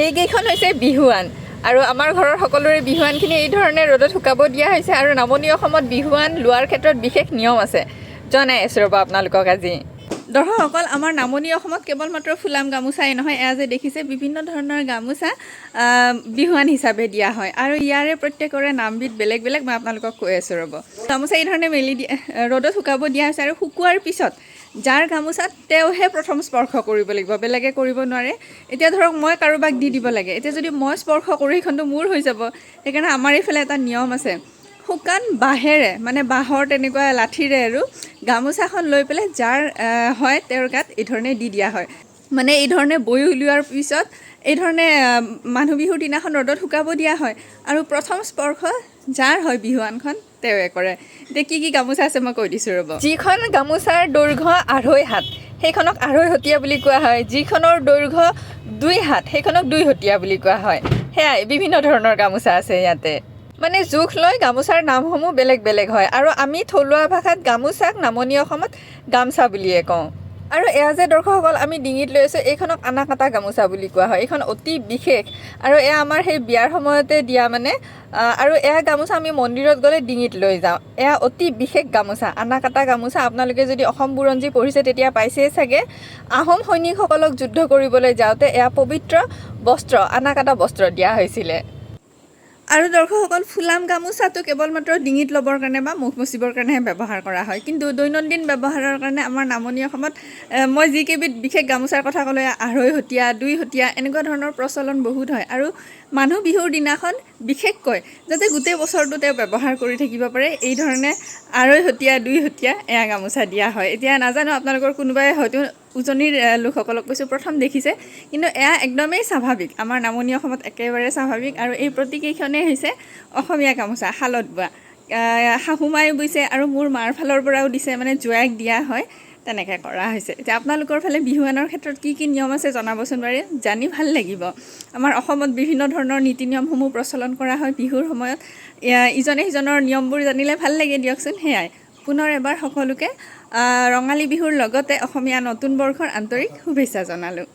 এইকেইখন হৈছে বিহুৱান আৰু আমাৰ ঘৰৰ সকলোৰে বিহুৱানখিনি এই ধৰণে ৰ'দত শুকাব দিয়া হৈছে আৰু নামনি অসমত বিহুৱান লোৱাৰ ক্ষেত্ৰত বিশেষ নিয়ম আছে জনাই আছোঁ ৰ'ব আপোনালোকক আজি দৰ্শকসকল আমাৰ নামনি অসমত কেৱল মাত্ৰ ফুলাম গামোচাই নহয় এয়া যে দেখিছে বিভিন্ন ধৰণৰ গামোচা বিহুৱান হিচাপে দিয়া হয় আৰু ইয়াৰে প্ৰত্যেকৰে নামবিধ বেলেগ বেলেগ মই আপোনালোকক কৈ আছোঁ ৰ'ব গামোচা এই ধৰণে মেলি দিয়া ৰ'দত শুকাব দিয়া হৈছে আৰু শুকোৱাৰ পিছত যাৰ গামোচাত তেওঁহে প্ৰথম স্পৰ্শ কৰিব লাগিব বেলেগে কৰিব নোৱাৰে এতিয়া ধৰক মই কাৰোবাক দি দিব লাগে এতিয়া যদি মই স্পৰ্শ কৰোঁ সেইখনটো মোৰ হৈ যাব সেইকাৰণে আমাৰ এইফালে এটা নিয়ম আছে শুকান বাঁহেৰে মানে বাঁহৰ তেনেকুৱা লাঠিৰে আৰু গামোচাখন লৈ পেলাই যাৰ হয় তেওঁৰ গাত এই ধৰণে দি দিয়া হয় মানে এই ধৰণে বৈ উলিওৱাৰ পিছত এই ধৰণে মানুহ বিহুৰ দিনাখন ৰ'দত শুকাব দিয়া হয় আৰু প্ৰথম স্পৰ্শ যাৰ হয় বিহুৱানখন তেওঁৱে কৰে এতিয়া কি গামোচা আছে মই কৈ দিছোঁ ৰ'ব যিখন গামোচাৰ দৈৰ্ঘ্য 2.5 হাত সেইখনক 2.5 হতীয়া বুলি কোৱা হয় যিখনৰ দৈৰ্ঘ্য 2 হাত সেইখনক 2 হতীয়া বুলি কোৱা হয় সেয়াই বিভিন্ন ধৰণৰ গামোচা আছে ইয়াতে মানে জোখ লৈ গামোচাৰ নামসমূহ বেলেগ বেলেগ হয় আৰু আমি থলুৱা ভাষাত গামোচাক নামনি অসমত গামচা বুলিয়ে কওঁ আৰু এয়া যে দৰ্শকসকল আমি ডিঙিত লৈ আছোঁ এইখনক আনা কাটা গামোচা বুলি কোৱা হয় এইখন অতি বিশেষ আৰু এয়া আমাৰ সেই বিয়াৰ সময়তে দিয়া মানে আৰু এয়া গামোচা আমি মন্দিৰত গ'লে ডিঙিত লৈ যাওঁ এয়া অতি বিশেষ গামোচা আনা কাটা গামোচা আপোনালোকে যদি অসম বুৰঞ্জী পঢ়িছে তেতিয়া পাইছেই চাগে আহোম সৈনিকসকলক যুদ্ধ কৰিবলৈ যাওঁতে এয়া পবিত্ৰ বস্ত্ৰ আনা কাটা বস্ত্ৰ দিয়া হৈছিলে আৰু দৰ্শকসকল ফুলাম গামোচাটো কেৱল মাত্ৰ ডিঙিত ল'বৰ কাৰণে বা মুখ মুচিবৰ কাৰণেহে ব্যৱহাৰ কৰা হয় কিন্তু দৈনন্দিন ব্যৱহাৰৰ কাৰণে আমাৰ নামনি অসমত মই যিকেইবিধ বিশেষ গামোচাৰ কথা ক'লে 2.5 হতীয়া 2 হতীয়া এনেকুৱা ধৰণৰ প্ৰচলন বহুত হয় আৰু মানুহ বিহুৰ দিনাখন বিশেষকৈ যাতে গোটেই বছৰটো তেওঁ ব্যৱহাৰ কৰি থাকিব পাৰে এই ধৰণে 2.5 হতীয়া 2 হতীয়া এয়া গামোচা দিয়া হয় এতিয়া নাজানো আপোনালোকৰ কোনোবাই হয়তো উজনিৰ লোকসকলক কৈছোঁ প্ৰথম দেখিছে কিন্তু এয়া একদমেই স্বাভাৱিক আমাৰ নামনি অসমত একেবাৰে স্বাভাৱিক আৰু এই প্ৰতিকেইখনেই হৈছে অসমীয়া গামোচা শালত বোৱা শাহুমাই বৈছে আৰু মোৰ মাৰ ফালৰ পৰাও দিছে মানে জোৱাইক দিয়া হয় তেনেকৈ কৰা হৈছে এতিয়া আপোনালোকৰ ফালে বিহুৱানৰ ক্ষেত্ৰত কি নিয়ম আছে জনাবচোন বাৰু জানি ভাল লাগিব আমাৰ অসমত বিভিন্ন ধৰণৰ নীতি নিয়মসমূহ প্ৰচলন কৰা হয় বিহুৰ সময়ত ইজনে সিজনৰ নিয়মবোৰ জানিলে ভাল লাগে দিয়কচোন সেয়াই পুনৰ এবাৰ সকলোকে ৰঙালী বিহুৰ লগতে অসমীয়া নতুন বৰ্ষৰ আন্তৰিক শুভেচ্ছা জনালোঁ